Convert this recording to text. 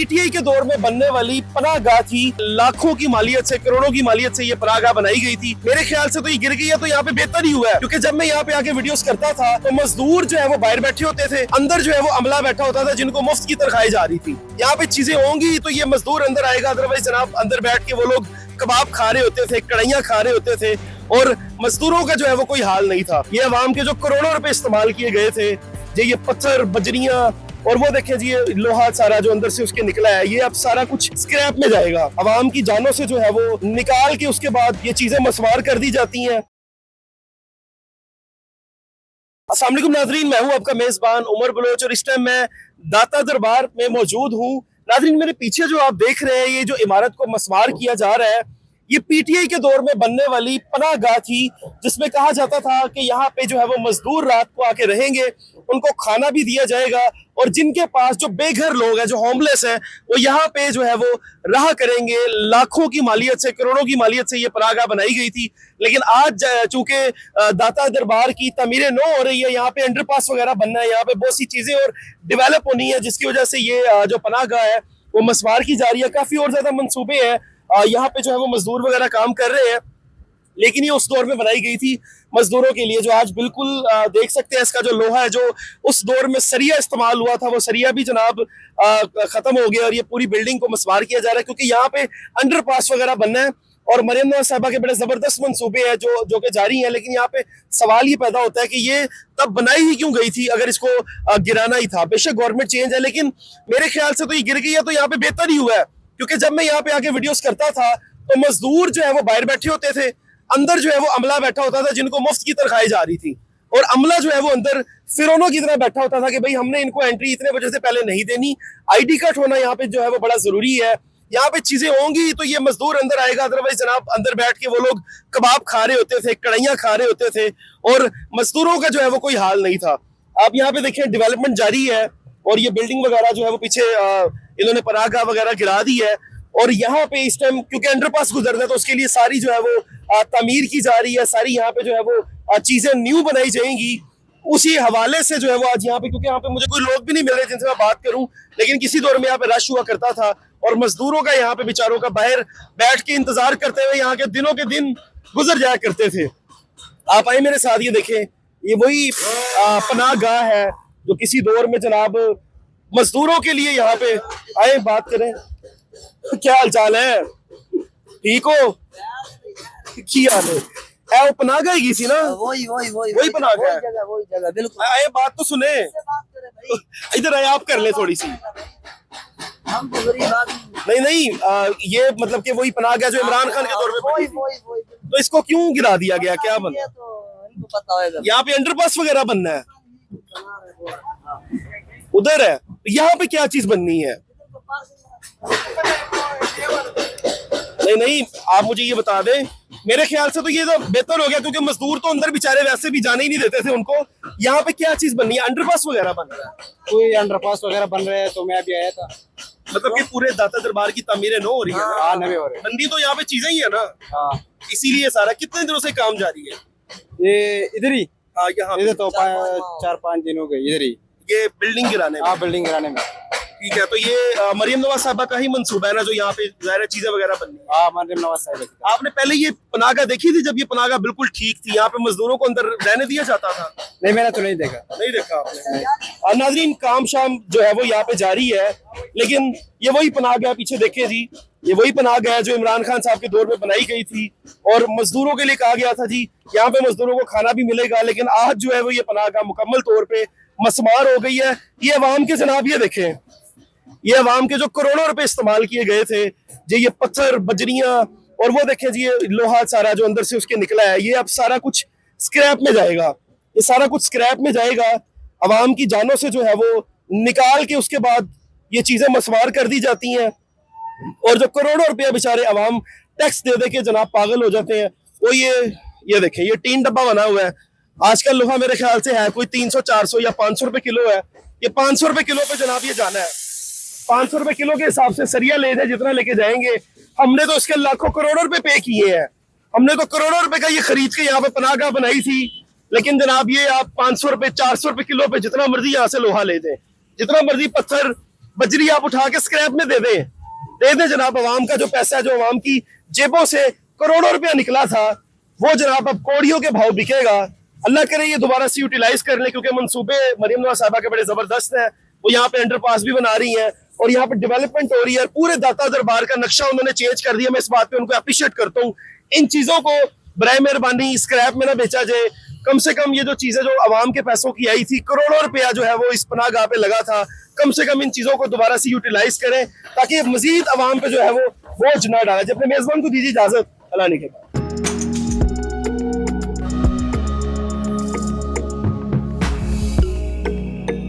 PTI के दौर में बनने वाली पनाहगाह थी। लाखों की मालियत से, करोड़ों की मालियत से ये पनाहगाह बनाई गई थी। मेरे ख्याल से तो ये गिर गई है तो यहाँ पे बेहतर ही हुआ है, क्योंकि जब मैं यहाँ पे आके वीडियोस करता था तो मजदूर जो है वो बाहर बैठे होते थे, अंदर जो है वो अमला बैठा होता था जिनको मुफ्त की तनख्वाही जा रही थी। यहाँ पे चीजें होंगी तो ये मजदूर अंदर आएगा, अदरवाइज जनाब अंदर बैठ के वो लोग कबाब खा रहे होते थे, कढ़ाइयाँ खा रहे होते थे और मजदूरों का जो है वो कोई हाल नहीं था। ये अवाम के जो करोड़ों रुपए इस्तेमाल किए गए थे, ये पत्थर, बजरियां और वो देखें जी, ये लोहा सारा जो अंदर से उसके निकला है, ये अब सारा कुछ स्क्रैप में जाएगा। अवाम की जानों से जो है वो निकाल के उसके बाद ये चीजें मसवार कर दी जाती हैं। अस्सलाम वालेकुम नाजरीन, मैं हूं आपका मेजबान उमर बलोच और इस टाइम मैं दाता दरबार में मौजूद हूं। नाजरीन, मेरे पीछे जो आप देख रहे हैं, ये जो इमारत को मसवार किया जा रहा है, ये पीटीआई के दौर में बनने वाली पनाहगाह थी, जिसमें कहा जाता था कि यहाँ पे जो है वो मजदूर रात को आके रहेंगे, उनको खाना भी दिया जाएगा और जिनके पास जो बेघर लोग हैं, जो होमलेस हैं, वो यहाँ पे जो है वो रहा करेंगे। लाखों की मालियत से, करोड़ों की मालियत से ये पनाहगाह बनाई गई थी। लेकिन आज चूंकि दाता दरबार की तामीरें नौ हो रही है, यहाँ पे अंडरपास वगैरह बनना है, यहाँ पे बहुत सी चीजें और डेवलप होनी है, जिसकी वजह से ये जो पनाहगाह है वो मसवार की जा रही है। काफी और ज्यादा मंसूबे हैं, यहाँ पे जो है वो मजदूर वगैरह काम कर रहे हैं, लेकिन ये उस दौर में बनाई गई थी मजदूरों के लिए। जो आज बिल्कुल देख सकते हैं, इसका जो लोहा है, जो उस दौर में सरिया इस्तेमाल हुआ था, वो सरिया भी जनाब खत्म हो गया और ये पूरी बिल्डिंग को मसवार किया जा रहा है, क्योंकि यहाँ पे अंडरपास वगैरह बनना है और मरियम नवाज साहिबा के बड़े जबरदस्त मंसूबे हैं जो कि जारी हैं। लेकिन यहाँ पे सवाल ये पैदा होता है कि ये तब बनाई ही क्यों गई थी अगर इसको गिराना ही था। बेशक गवर्नमेंट चेंज है, लेकिन मेरे ख्याल से तो ये गिर गई है तो यहाँ पे बेहतर ही हुआ है, क्योंकि जब मैं यहाँ पे आके वीडियोस करता था तो मजदूर जो है वो बाहर बैठे होते थे, अंदर जो है वो अमला बैठा होता था जिनको मुफ्त की तनख्वाही जा रही थी, और अमला जो है वो अंदर फिरौनों की तरह बैठा होता था कि भाई हमने इनको एंट्री इतने बजे से पहले नहीं देनी। आईडी कार्ड होना यहाँ पे जो है वो बड़ा जरूरी है। यहाँ पे चीजें होंगी तो ये मजदूर अंदर आएगा, अदरवाइज जनाब अंदर बैठ के वो लोग कबाब खा रहे होते थे, कढ़ाइयाँ खा रहे होते थे और मजदूरों का जो है वो कोई हाल नहीं था। आप यहाँ पे देखें, डेवलपमेंट जारी है और ये बिल्डिंग वगैरह जो है वो पीछे इन्होंने पनाहगाह वगैरह गिरा दी है और यहाँ पे इस टाइम क्योंकि अंडरपास गुजरना है तो उसके लिए सारी जो है वो तामीर की जा रही है, सारी यहाँ पे जो है वो चीजें न्यू बनाई जाएंगी। उसी हवाले से जो है वो आज यहाँ पे, क्योंकि यहाँ पे मुझे कोई लोग भी नहीं मिल रहे जिनसे मैं बात करूं, लेकिन किसी दौर में यहाँ पे रश हुआ करता था और मजदूरों का यहाँ पे बेचारों का बाहर बैठ के इंतजार करते हुए यहाँ के दिनों के दिन गुजर जाया करते थे। आप आए मेरे साथ, ये देखें, ये वही पनाहगाह है जो किसी दौर में जनाब मजदूरों के लिए यहाँ पे आए। बात करें, क्या हाल चाल है, ठीक हो? की हाल है? वो पनाहगाह ही थी ना? वही पनाहगाह है, वही जगह बिल्कुल। आए बात तो सुने, इधर आए, आप कर ले थोड़ी सी। नहीं, ये मतलब कि वही पनाहगाह जो इमरान खान के दौर में बनी थी, तो इसको क्यों गिरा दिया गया, क्या बना? यहाँ पे अंडरपास वगैरह बनना है, उधर है, यहाँ पे क्या चीज बननी है? नहीं, आप मुझे ये बता दें। मेरे ख्याल से तो ये तो बेहतर हो गया, क्योंकि मजदूर तो अंदर बेचारे वैसे भी जाने ही नहीं देते थे उनको। यहाँ पे क्या चीज बननी है? अंडरपास वगैरह बन रहा है, कोई अंडरपास वगैरह बन रहे हैं, तो मैं अभी आया था। मतलब कि पूरे दाता दरबार की तामीरें नौ हो रही है ना? नवे हो रहे हैं। बंदी तो यहाँ पे चीजें ही है ना? हाँ, इसीलिए सारा कितने दिनों से काम जारी है? ये इधर ही, हाँ, यहाँ इधर तो 4-5 दिन हो गए इधर ही। ये बिल्डिंग गिराने में? हाँ, बिल्डिंग गिराने में। ठीक है, तो ये मरियम नवाज साहिबा का ही मंसूबा है ना, जो यहाँ पे ज़ाहिर चीजें वगैरह बननी है? हाँ, मरियम नवाज साहिबा। आपने पहले ये पनाहगाह देखी थी जब ये पनाहगाह बिल्कुल ठीक थी, यहाँ पे मजदूरों को अंदर रहने दिया जाता था? नहीं, मैंने तो नहीं देखा। नहीं देखा आपने? और नाजरीन, काम शाम जो है वो यहाँ पे जारी है, लेकिन ये वही पनाहगाह, पीछे देखें जी, ये वही पनाहगाह है जो इमरान खान साहब के दौर में बनाई गई थी और मजदूरों के लिए कहा गया था जी यहाँ पे मजदूरों को खाना भी मिलेगा। लेकिन आज जो है वो ये पनाहगाह मुकम्मल तौर पे मसमार हो गई है। ये अवाम के जनाब, ये देखें, ये अवाम के जो करोड़ों रुपए इस्तेमाल किए गए थे, ये पत्थर, बजरियां और वो देखें जी, ये लोहा सारा जो अंदर से उसके निकला है, ये अब सारा कुछ स्क्रैप में जाएगा। ये सारा कुछ स्क्रैप में जाएगा। अवाम की जानों से जो है वो निकाल के उसके बाद ये चीजें मसवार कर दी जाती हैं और जो करोड़ों रुपया बेचारे अवाम टैक्स दे दे के जनाब पागल हो जाते हैं। वो ये देखें, ये टीन डब्बा बना हुआ है। आजकल लोहा मेरे ख्याल से है कोई 300, 400 या 500 रुपए किलो है। ये 500 रुपए किलो पे जनाब ये जाना है। 500 रुपए किलो के हिसाब से सरिया ले जाए, जितना लेके जाएंगे। हमने तो इसके लाखों करोड़ों रुपए पे किए हैं। हमने तो करोड़ों रुपए का ये खरीद के यहाँ पे पनाहगाह बनाई थी, लेकिन जनाब ये आप 500 रुपए, 400 रुपए किलो पे जितना मर्जी यहाँ से लोहा ले दें, जितना मर्जी पत्थर बजरी आप उठा के स्क्रैप में दे दें जनाब। आवाम का जो पैसा है, जो आवाम की जेबों से करोड़ों रुपया निकला था, वो जनाब अब कौड़ियों के भाव बिकेगा। अल्लाह करे ये दोबारा से यूटिलाइज कर ले, क्योंकि मंसूबे मरियम नवाज साहबा के बड़े जबरदस्त हैं। वो यहाँ पे अंडरपास भी बना रही हैं और यहाँ पे डेवलपमेंट हो रही है। पूरे दाता दरबार का नक्शा उन्होंने चेंज कर दिया। मैं इस बात पे उनको अप्रिशिएट करता हूँ। इन चीजों को बराए मेहरबानी स्क्रैप में ना बेचा जाए। कम से कम ये जो चीजें जो आवाम के पैसों की आई थी, करोड़ों रुपया जो है वो इस पनाहगाह पे लगा था, कम से कम इन चीजों को दोबारा से यूटिलाइज करें ताकि मजीद आवाम पे जो है वो बोझ ना डाला जाए। अपने मेजबान को दीजिए इजाजत। अल्लाह ने के बाद।